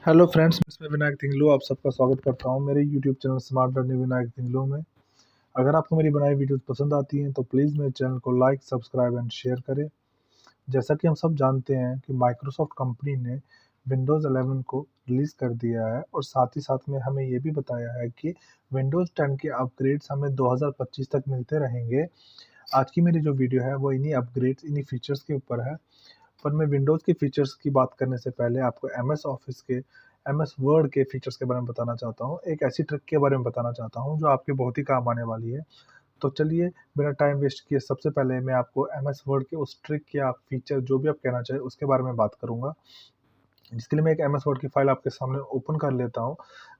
Hello friends, मैं विनायक तिंगलू आप सबका स्वागत करता हूं मेरे YouTube channel smart learning Vinayak Tinglu में। अगर आपको मेरी बनाई वीडियोस पसंद आती हैं तो प्लीज़ मेरे चैनल को लाइक, सब्सक्राइब एंड शेयर करें। जैसा कि हम सब जानते हैं कि माइक्रोसॉफ्ट कंपनी ने विंडोज़ 11 को रिलीज़ कर दिया है और साथ ही साथ में हमें ये भी बताया है कि विंडोज़ 10 के अपग्रेड्स हमें 2025 तक मिलते रहेंगे। आज की मेरी जो वीडियो है वो इन्हीं अपग्रेड्स, इन्हीं फीचर्स के ऊपर है। पर मैं विंडोज़ के फीचर्स की बात करने से पहले आपको एमएस ऑफिस के, एमएस वर्ड के फीचर्स के बारे में बताना चाहता हूँ। एक ऐसी ट्रिक के बारे में बताना चाहता हूँ जो आपके बहुत ही काम आने वाली है। तो चलिए बिना टाइम वेस्ट किए सबसे पहले मैं आपको एमएस वर्ड के उस ट्रिक या फीचर जो भी आप कहना चाहें उसके बारे में बात करूँगा। जिसके लिए मैं एक एमएस वर्ड की फाइल आपके सामने ओपन कर लेता हूँ।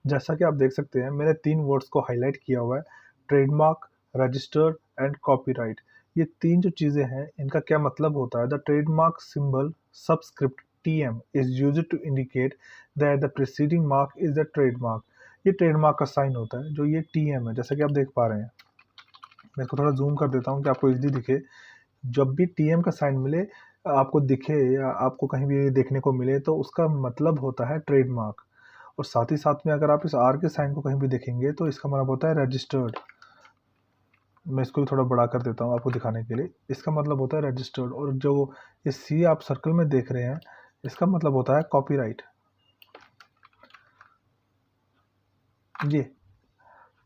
जैसा कि आप देख सकते हैं मैंने 3 वर्ड्स को हाइलाइट किया हुआ है, ट्रेडमार्क, रजिस्टर्ड एंड कॉपीराइट। ये 3 जो चीज़ें हैं इनका क्या मतलब होता है। The trademark symbol subscript TM is used to indicate that the preceding mark is the trademark. ये ट्रेडमार्क का साइन होता है जो ये TM है, जैसा कि आप देख पा रहे हैं। मैं इसको थोड़ा ज़ूम कर देता हूँ कि आपको ईज़िली दिखे। जब भी TM का साइन मिले, आपको दिखे या आपको कहीं भी देखने को मिले तो उसका मतलब होता है ट्रेडमार्क। और साथ ही साथ में अगर आप इस R के साइन को कहीं भी देखेंगे तो इसका मतलब होता है रजिस्टर्ड। मैं इसको भी थोड़ा बड़ा कर देता हूँ आपको दिखाने के लिए। इसका मतलब होता है रजिस्टर्ड। और जो ये C आप सर्कल में देख रहे हैं इसका मतलब होता है कॉपीराइट। जी,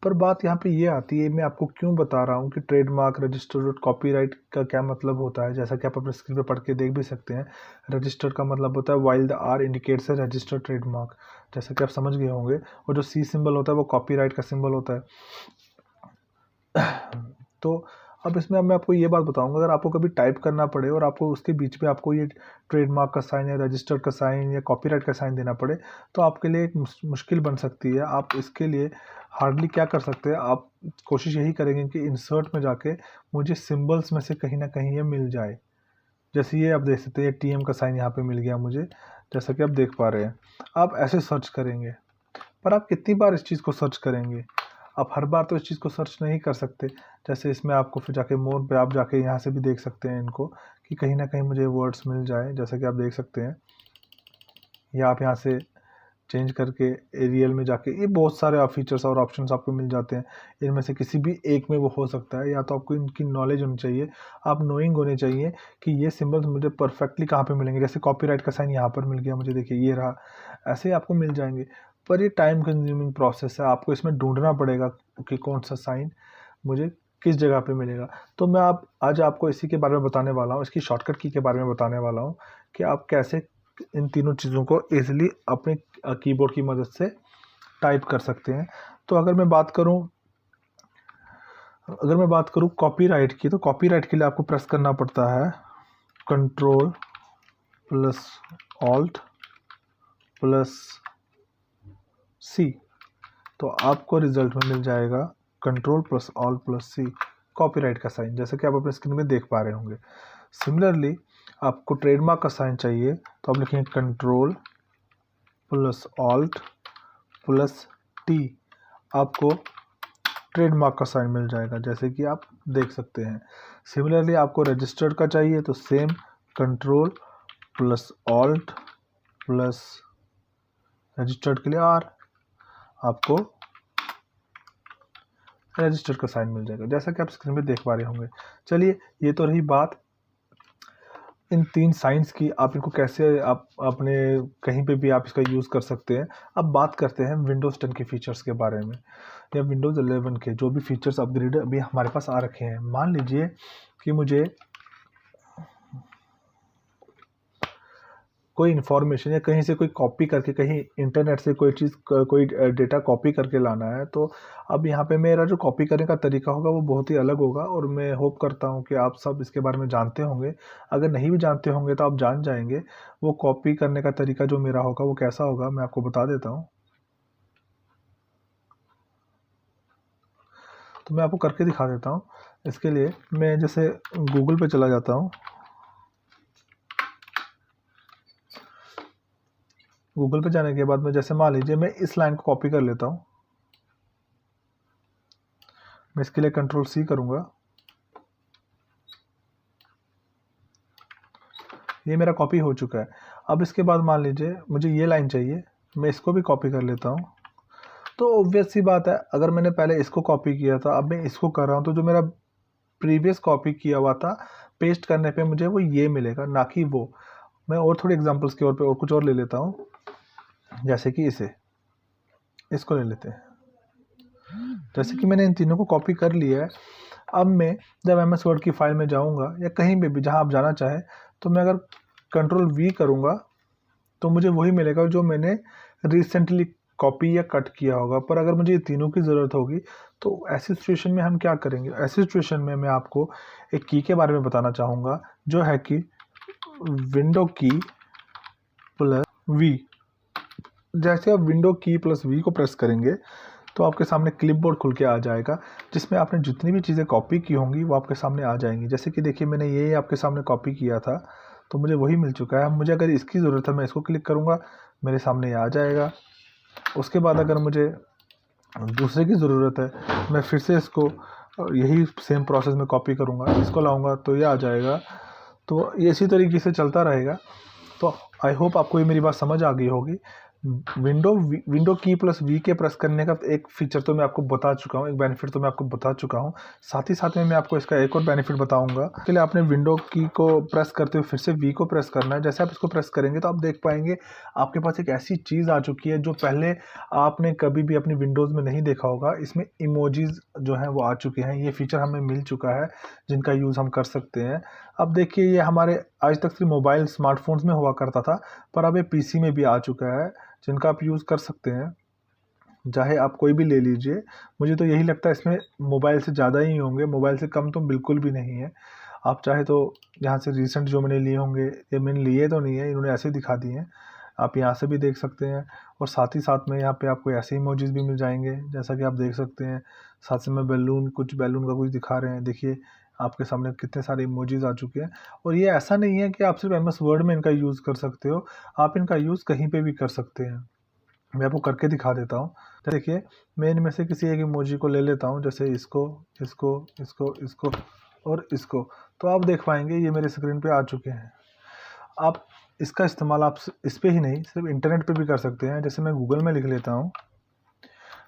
पर बात यहाँ पे ये आती है, मैं आपको क्यों बता रहा हूँ कि ट्रेडमार्क, रजिस्टर्ड और कॉपीराइट का क्या मतलब होता है। जैसा कि आप अपने स्क्रीन पे पढ़ के देख भी सकते हैं। रजिस्टर्ड का मतलब होता है व्हाइल द आर इंडिकेट्स है रजिस्टर्ड ट्रेडमार्क, जैसा कि आप समझ गए होंगे। और जो सी सिंबल होता है वो कॉपीराइट का सिंबल होता है। तो अब इसमें अब मैं आपको ये बात बताऊंगा, अगर आपको कभी टाइप करना पड़े और आपको उसके बीच में आपको ये ट्रेडमार्क का साइन या रजिस्टर्ड का साइन या कॉपीराइट का साइन देना पड़े तो आपके लिए एक मुश्किल बन सकती है। आप इसके लिए हार्डली क्या कर सकते हैं, आप कोशिश यही करेंगे कि इंसर्ट में जाके मुझे सिंबल्स में से कहीं ना कहीं ये मिल जाए। जैसे ये आप देख सकते हैं TM का साइन यहाँ पे मिल गया मुझे, जैसा कि आप देख पा रहे हैं। आप ऐसे सर्च करेंगे, पर आप कितनी बार इस चीज़ को सर्च करेंगे। आप हर बार तो इस चीज़ को सर्च नहीं कर सकते। जैसे इसमें आपको फिर जाके मोर पे आप जाके यहाँ से भी देख सकते हैं इनको कि कहीं ना कहीं मुझे वर्ड्स मिल जाए, जैसा कि आप देख सकते हैं। या आप यहाँ से चेंज करके एरियल में जाके ये बहुत सारे फीचर्स और ऑप्शंस आपको मिल जाते हैं। इनमें से किसी भी एक में वो हो सकता है। या तो आपको इनकी नॉलेज होनी चाहिए, आप नोइंग होने चाहिए कि ये सिंबल्स मुझे परफेक्टली कहाँ पे मिलेंगे। जैसे कॉपीराइट का साइन यहाँ पर मिल गया मुझे, देखिए ये रहा। ऐसे ही आपको मिल जाएंगे। पर ये टाइम कंज्यूमिंग प्रोसेस है, आपको इसमें ढूंढना पड़ेगा कि कौन सा साइन मुझे किस जगह पे मिलेगा। तो मैं आज आपको इसी के बारे में बताने वाला हूँ, इसकी शॉर्टकट की के बारे में बताने वाला हूँ कि आप कैसे इन तीनों चीज़ों को ईजिली अपने कीबोर्ड की मदद से टाइप कर सकते हैं। तो अगर मैं बात करूं कॉपीराइट की, तो कॉपीराइट के लिए आपको प्रेस करना पड़ता है control plus alt plus C। तो आपको रिजल्ट में मिल जाएगा control plus alt plus C, copyright का साइन, जैसे कि आप अपने स्क्रीन में देख पा रहे होंगे। सिमिलरली आपको ट्रेडमार्क का साइन चाहिए तो आप लिखेंगे control plus alt plus T। आपको ट्रेडमार्क का साइन मिल जाएगा, जैसे कि आप देख सकते हैं। सिमिलरली आपको रजिस्टर्ड का चाहिए तो same control plus alt plus registered के लिए R, आपको रजिस्टर्ड का साइन मिल जाएगा, जैसा कि आप स्क्रीन पे देख पा रहे होंगे। चलिए ये तो रही बात इन 3 साइंस की, आप इनको कैसे आप अपने कहीं पे भी आप इसका यूज़ कर सकते हैं। अब बात करते हैं विंडोज़ 10 के फीचर्स के बारे में या विंडोज़ 11 के जो भी फीचर्स अपग्रेड अभी हमारे पास आ रखे हैं। मान लीजिए कि मुझे कोई इन्फॉर्मेशन या कहीं से कोई कॉपी करके, कहीं इंटरनेट से कोई चीज़ कोई डेटा कॉपी करके लाना है। तो अब यहाँ पे मेरा जो कॉपी करने का तरीका होगा वो बहुत ही अलग होगा और मैं होप करता हूँ कि आप सब इसके बारे में जानते होंगे। अगर नहीं भी जानते होंगे तो आप जान जाएंगे। वो कॉपी करने का तरीका जो मेरा होगा वो कैसा होगा, मैं आपको बता देता हूँ। तो मैं आपको करके दिखा देता हूँ। इसके लिए मैं जैसे गूगल पे चला जाता हूँ। गूगल पे जाने के बाद में जैसे मान लीजिए मैं इस लाइन को कॉपी कर लेता हूँ। मैं इसके लिए कंट्रोल C करूँगा। ये मेरा कॉपी हो चुका है। अब इसके बाद मान लीजिए मुझे ये लाइन चाहिए, मैं इसको भी कॉपी कर लेता हूँ। तो ऑब्वियस सी बात है, अगर मैंने पहले इसको कॉपी किया था, अब मैं इसको कर रहा हूँ, तो जो मेरा प्रीवियस कॉपी किया हुआ था, पेस्ट करने पे मुझे वो ये मिलेगा, ना कि वो। मैं और थोड़ी एग्जांपल्स के और पे और कुछ और ले लेता हूँ, जैसे कि इसको ले लेते हैं। जैसे कि मैंने इन तीनों को कॉपी कर लिया है। अब मैं जब एम एस वर्ड की फाइल में जाऊँगा या कहीं पे भी जहाँ आप जाना चाहें, तो मैं अगर कंट्रोल वी करूँगा तो मुझे वही मिलेगा जो मैंने रिसेंटली कॉपी या कट किया होगा। पर अगर मुझे ये तीनों की ज़रूरत होगी तो ऐसी सिचुएशन में हम क्या करेंगे? ऐसी सिचुएशन में मैं आपको एक की के बारे में बताना चाहूँगा, जो है कि विंडो की प्लस वी। जैसे आप विंडो की प्लस वी को प्रेस करेंगे तो आपके सामने क्लिपबोर्ड खुल के आ जाएगा, जिसमें आपने जितनी भी चीज़ें कॉपी की होंगी वो आपके सामने आ जाएंगी। जैसे कि देखिए, मैंने ये आपके सामने कॉपी किया था, तो मुझे वही मिल चुका है। अब मुझे अगर इसकी ज़रूरत है, मैं इसको क्लिक करूँगा, मेरे सामने ये आ जाएगा। उसके बाद अगर मुझे दूसरे की ज़रूरत है, मैं फिर से इसको यही सेम प्रोसेस में कॉपी करूँगा, इसको लाऊँगा तो ये आ जाएगा। तो ये इसी तरीके से चलता रहेगा। तो आई होप आपको ये मेरी बात समझ आ गई होगी। विंडो की प्लस वी के प्रेस करने का एक फीचर तो मैं आपको बता चुका हूँ, एक बेनिफिट तो मैं आपको बता चुका हूँ। साथ ही साथ में मैं आपको इसका एक और बेनिफिट बताऊंगा। इसके लिए आपने विंडो की को प्रेस करते हुए फिर से वी को प्रेस करना है। जैसे आप इसको प्रेस करेंगे तो आप देख पाएंगे आपके पास एक ऐसी चीज़ आ चुकी है जो पहले आपने कभी भी अपनी विंडोज़ में नहीं देखा होगा। इसमें इमोजीज जो हैं वो आ चुके हैं। ये फीचर हमें मिल चुका है जिनका यूज़ हम कर सकते हैं। अब देखिए, ये हमारे आज तक सिर्फ मोबाइल स्मार्टफोन्स में हुआ करता था, पर अब ये पीसी में भी आ चुका है, जिनका आप यूज़ कर सकते हैं। चाहे आप कोई भी ले लीजिए, मुझे तो यही लगता है इसमें मोबाइल से ज़्यादा ही होंगे, मोबाइल से कम तो बिल्कुल भी नहीं है। आप चाहे तो यहाँ से रिसेंट जो मैंने लिए होंगे, ये मैंने लिए तो नहीं है, इन्होंने ऐसे दिखा दिए हैं, आप यहाँ से भी देख सकते हैं। और साथ ही साथ में यहाँ पे आपको ऐसे इमोजीज भी मिल जाएंगे, जैसा कि आप देख सकते हैं। साथ में बैलून का कुछ दिखा रहे हैं। देखिए, आपके सामने कितने सारे इमोजीज आ चुके हैं। और ये ऐसा नहीं है कि आप सिर्फ एम एस वर्ड में इनका यूज़ कर सकते हो, आप इनका यूज़ कहीं पे भी कर सकते हैं। मैं आपको करके दिखा देता हूँ। तो देखिए, मैं इनमें से किसी एक इमोजी को ले लेता हूँ, जैसे इसको, इसको और इसको। तो आप देख पाएंगे ये मेरे स्क्रीन पे आ चुके हैं। आप इसका इस्तेमाल आप इस पे ही नहीं, सिर्फ इंटरनेट पे भी कर सकते हैं। जैसे मैं गूगल में लिख लेता हूँ,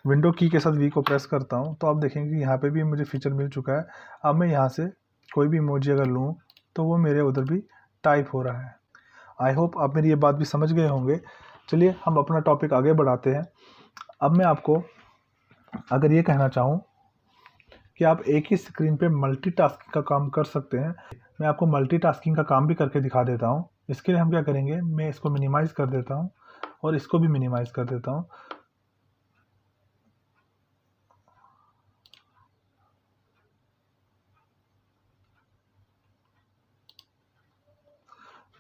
विंडो की के साथ वी को प्रेस करता हूँ, तो आप देखेंगे कि यहाँ पे भी मुझे फीचर मिल चुका है। अब मैं यहाँ से कोई भी इमोजी अगर लूँ तो वो मेरे उधर भी टाइप हो रहा है। आई होप आप मेरी ये बात भी समझ गए होंगे। चलिए हम अपना टॉपिक आगे बढ़ाते हैं। अब मैं आपको अगर ये कहना चाहूँ कि आप एक ही स्क्रीन पे मल्टीटास्किंग का काम कर सकते हैं, मैं आपको मल्टीटास्किंग का काम भी करके दिखा देता हूँ। इसके लिए हम क्या करेंगे, मैं इसको मिनिमाइज़ कर देता हूँ और इसको भी मिनिमाइज़ कर देता हूँ।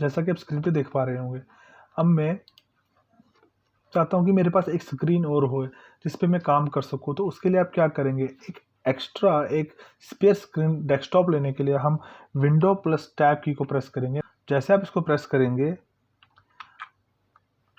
जैसा कि आप स्क्रीन पे देख पा रहे होंगे। अब मैं चाहता हूँ कि मेरे पास एक स्क्रीन और हो जिस पे मैं काम कर सकूँ। तो उसके लिए आप क्या करेंगे, एक स्पेयर स्क्रीन डेस्कटॉप लेने के लिए हम विंडो प्लस टैब की को प्रेस करेंगे। जैसे आप इसको प्रेस करेंगे,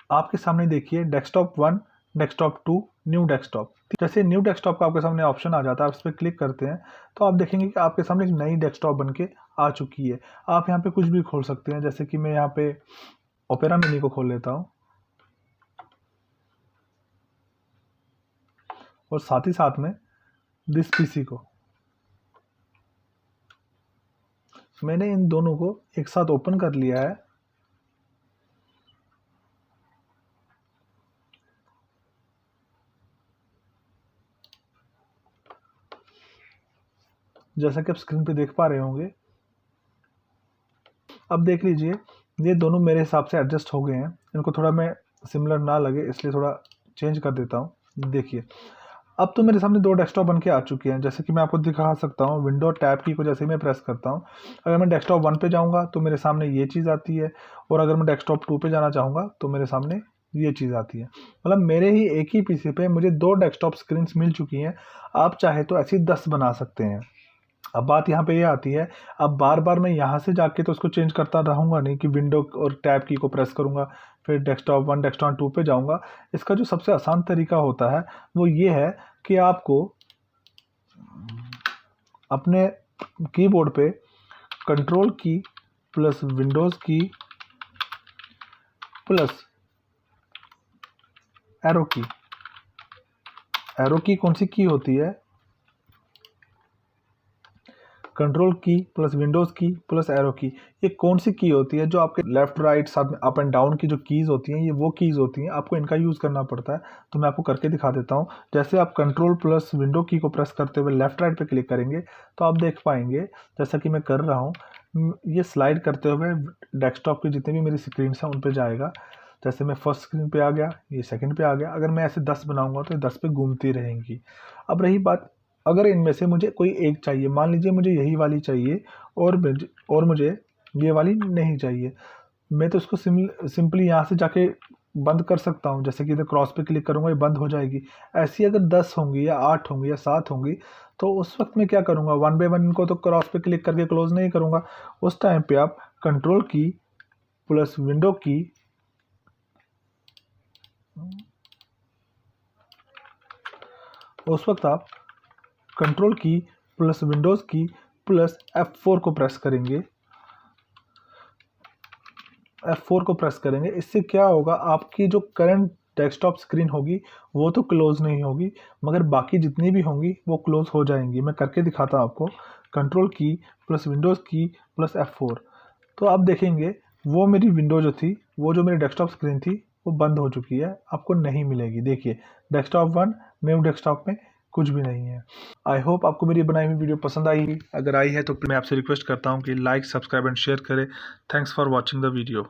आपके सामने देखिए डेस्कटॉप 1, डेस्कटॉप 2, न्यू डेस्कटॉप। जैसे न्यू डेस्कटॉप का आपके सामने ऑप्शन आ जाता है, आप इस पर क्लिक करते हैं तो आप देखेंगे कि आपके सामने एक नई डेस्कटॉप बन के आ चुकी है। आप यहाँ पे कुछ भी खोल सकते हैं। जैसे कि मैं यहाँ पे ओपेरा मिनी को खोल लेता हूँ और साथ ही साथ में दिस पीसी को। मैंने इन दोनों को एक साथ ओपन कर लिया है। जैसा कि आप स्क्रीन पे देख पा रहे होंगे। अब देख लीजिए, ये दोनों मेरे हिसाब से एडजस्ट हो गए हैं। इनको थोड़ा मैं सिमिलर ना लगे इसलिए थोड़ा चेंज कर देता हूँ। देखिए, अब तो मेरे सामने दो डेस्कटॉप बन के आ चुके हैं। जैसे कि मैं आपको दिखा सकता हूँ, विंडो टैब की को जैसे ही मैं प्रेस करता हूँ, अगर मैं डेस्कटॉप 1 पे जाऊँगा तो मेरे सामने ये चीज़ आती है, और अगर मैं डेस्कटॉप 2 पे जाना चाहूँगा तो मेरे सामने ये चीज़ आती है। मतलब मेरे ही एक ही पीसी पे मुझे दो डेस्कटॉप स्क्रीन्स मिल चुकी हैं। आप चाहे तो ऐसी 10 बना सकते हैं। अब बात यहाँ पे ये आती है, अब बार बार मैं यहाँ से जाके तो उसको चेंज करता रहूँगा नहीं कि विंडो और टैब की को प्रेस करूँगा फिर डेस्कटॉप 1 डेस्कटॉप 2 पे जाऊँगा। इसका जो सबसे आसान तरीका होता है वो ये है कि आपको अपने कीबोर्ड पे कंट्रोल की प्लस विंडोज़ की प्लस एरो की। एरो की कौन सी की होती है? कंट्रोल की प्लस विंडोज़ की प्लस एरो की, ये कौन सी की होती है? जो आपके लेफ्ट राइट साथ में अप एंड डाउन की जो कीज़ होती हैं, ये वो कीज़ होती हैं, आपको इनका यूज़ करना पड़ता है। तो मैं आपको करके दिखा देता हूँ। जैसे आप कंट्रोल प्लस विंडो की को प्रेस करते हुए लेफ्ट राइट पे क्लिक करेंगे तो आप देख पाएंगे, जैसा कि मैं कर रहा हूँ, ये स्लाइड करते हुए डेस्कटॉप की जितनी भी मेरी स्क्रीन है उन पर जाएगा। जैसे मैं फर्स्ट स्क्रीन पे आ गया, ये सेकंड पे आ गया। अगर मैं ऐसे 10 बनाऊंगा तो ये 10 पे घूमती रहेंगी। अब रही बात, अगर इनमें से मुझे कोई एक चाहिए, मान लीजिए मुझे यही वाली चाहिए और मुझे ये वाली नहीं चाहिए, मैं तो इसको सिंपली यहाँ से जाके बंद कर सकता हूँ। जैसे कि इधर क्रॉस पे क्लिक करूँगा, ये बंद हो जाएगी। ऐसी अगर 10 होंगी या 8 होंगी या 7 होंगी तो उस वक्त मैं क्या करूँगा, वन बाय वन इनको तो क्रॉस पे क्लिक करके क्लोज नहीं करूँगा। उस टाइम पे आप कंट्रोल की प्लस विंडो की उस वक्त आप कंट्रोल की प्लस विंडोज़ की प्लस F4 को प्रेस करेंगे। F4 को प्रेस करेंगे, इससे क्या होगा, आपकी जो करंट डेस्कटॉप स्क्रीन होगी वो तो क्लोज नहीं होगी, मगर बाकी जितनी भी होंगी वो क्लोज हो जाएंगी। मैं करके दिखाता हूँ आपको। कंट्रोल की प्लस विंडोज़ की प्लस F4, तो आप देखेंगे वो मेरी विंडो जो थी, वो जो मेरी डेस्कटॉप स्क्रीन थी वो बंद हो चुकी है, आपको नहीं मिलेगी। देखिए डेस्कटॉप 1 न्यू डेस्कटॉप में कुछ भी नहीं है। आई होप आपको मेरी बनाई हुई वीडियो पसंद आई। अगर आई है तो मैं आपसे रिक्वेस्ट करता हूँ कि लाइक, सब्सक्राइब एंड शेयर करें। Thanks for watching the video.